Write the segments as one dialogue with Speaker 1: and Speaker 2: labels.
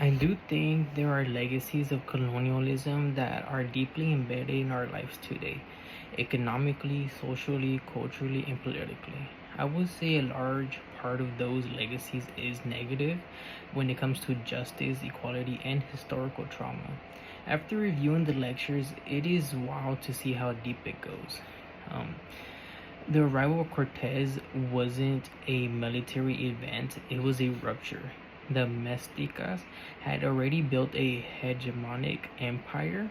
Speaker 1: I do think there are legacies of colonialism that are deeply embedded in our lives today, economically, socially, culturally, and politically. I would say a large part of those legacies is negative when it comes to justice, equality, and historical trauma. After reviewing the lectures, it is wild to see how deep it goes. Um, the arrival of Cortez wasn't a military event, it was a rupture. The Mexicas had already built a hegemonic empire,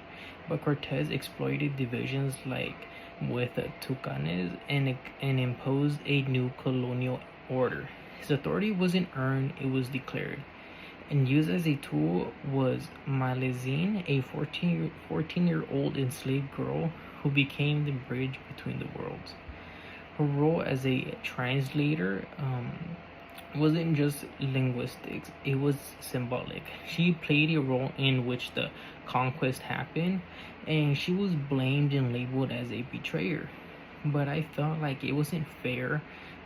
Speaker 1: but Cortez exploited divisions like with the Tucanes and imposed a new colonial order. His authority wasn't earned, it was declared. And used as a tool was Malazine, a 14-year-old enslaved girl who became the bridge between the worlds. Her role as a translator wasn't just linguistics, it was symbolic. She played a role in which the conquest happened, and she was blamed and labeled as a betrayer. But I felt like it wasn't fair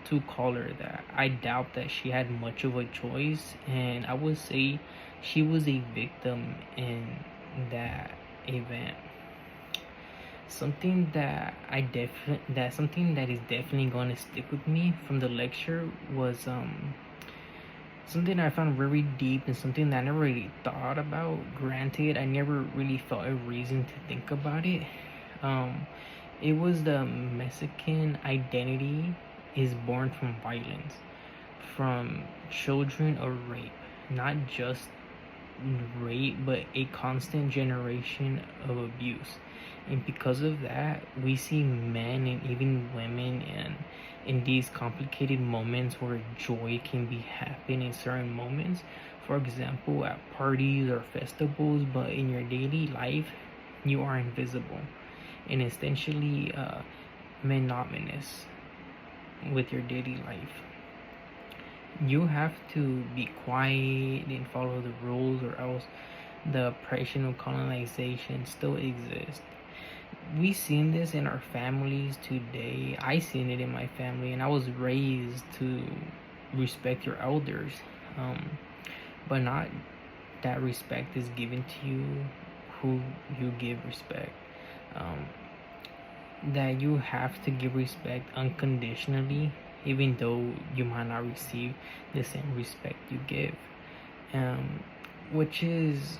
Speaker 1: to call her that. I doubt that she had much of a choice, and I would say she was a victim in that event. Something that is definitely going to stick with me from the lecture was something I found very deep and something that I never really thought about. Granted, I never really felt a reason to think about it. Um, it was the Mexican identity is born from violence, from children or rape, not just rape, but a constant generation of abuse. And because of that, we see men and even women and in these complicated moments where joy can be happen in certain moments. For example, at parties or festivals, but in your daily life, you are invisible and essentially monotonous with your daily life. You have to be quiet and follow the rules, or else the oppression of colonization still exists. We seen this in our families today. I seen it in my family, and I was raised to respect your elders, but not that respect is given to you who you give respect. Um, that you have to give respect unconditionally, even though you might not receive the same respect you give, um, which is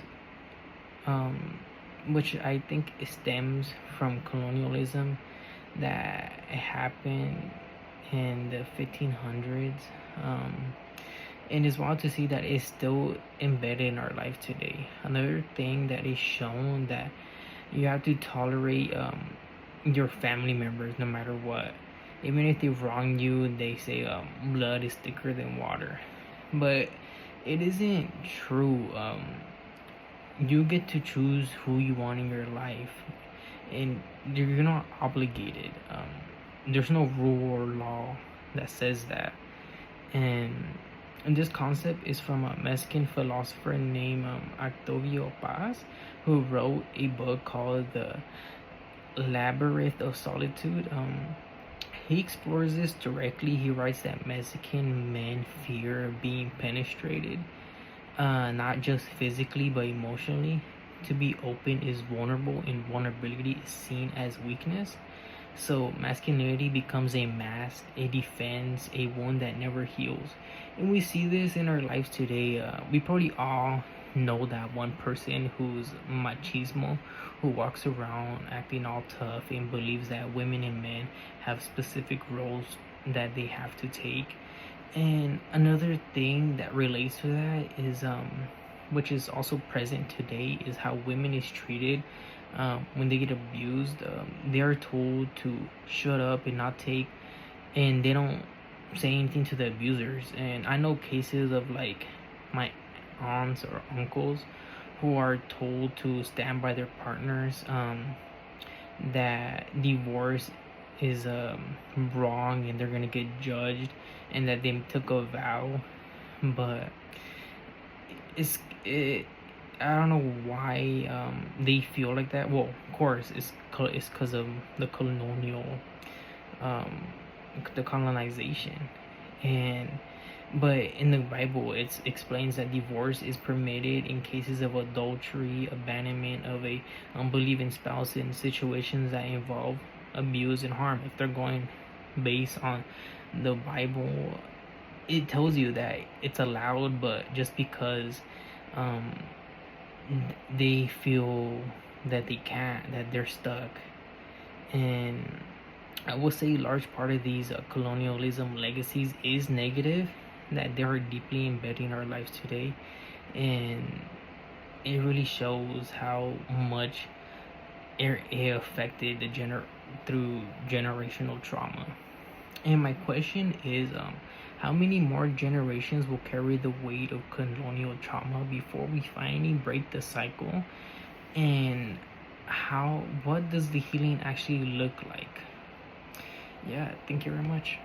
Speaker 1: um, which I think stems from colonialism that happened in the 1500s. And it's wild to see that it's still embedded in our life today. Another thing that is shown that you have to tolerate your family members no matter what. Even if they wrong you, they say blood is thicker than water. But it isn't true. You get to choose who you want in your life, and you're not obligated. There's no rule or law that says that. And this concept is from a Mexican philosopher named Octavio Paz, who wrote a book called The Labyrinth of Solitude. He explores this directly. He writes that Mexican men fear being penetrated, not just physically but emotionally. To be open is vulnerable, and vulnerability is seen as weakness. So masculinity becomes a mask, a defense, a wound that never heals. And we see this in our lives today. We probably all know that one person who's machismo, who walks around acting all tough and believes that women and men have specific roles that they have to take. And another thing that relates to that is which is also present today, is how women is treated when they get abused. They are told to shut up and not take, and they don't say anything to the abusers. And I know cases of like my aunts or uncles who are told to stand by their partners, that divorce is wrong and they're gonna get judged, and that they took a vow. But it I don't know why they feel like that. Well, of course, it's because of the colonial, um, the colonization, and But in the Bible, it explains that divorce is permitted in cases of adultery, abandonment of a unbelieving spouse, in situations that involve abuse and harm. If they're going based on the Bible, it tells you that it's allowed, but just because um, they feel that they can't, that they're stuck. And I will say large part of these colonialism legacies is negative, that they are deeply embedded in our lives today, and it really shows how much it affected through generational trauma. And my question is, how many more generations will carry the weight of colonial trauma before we finally break the cycle? And what does the healing actually look like? Yeah, thank you very much.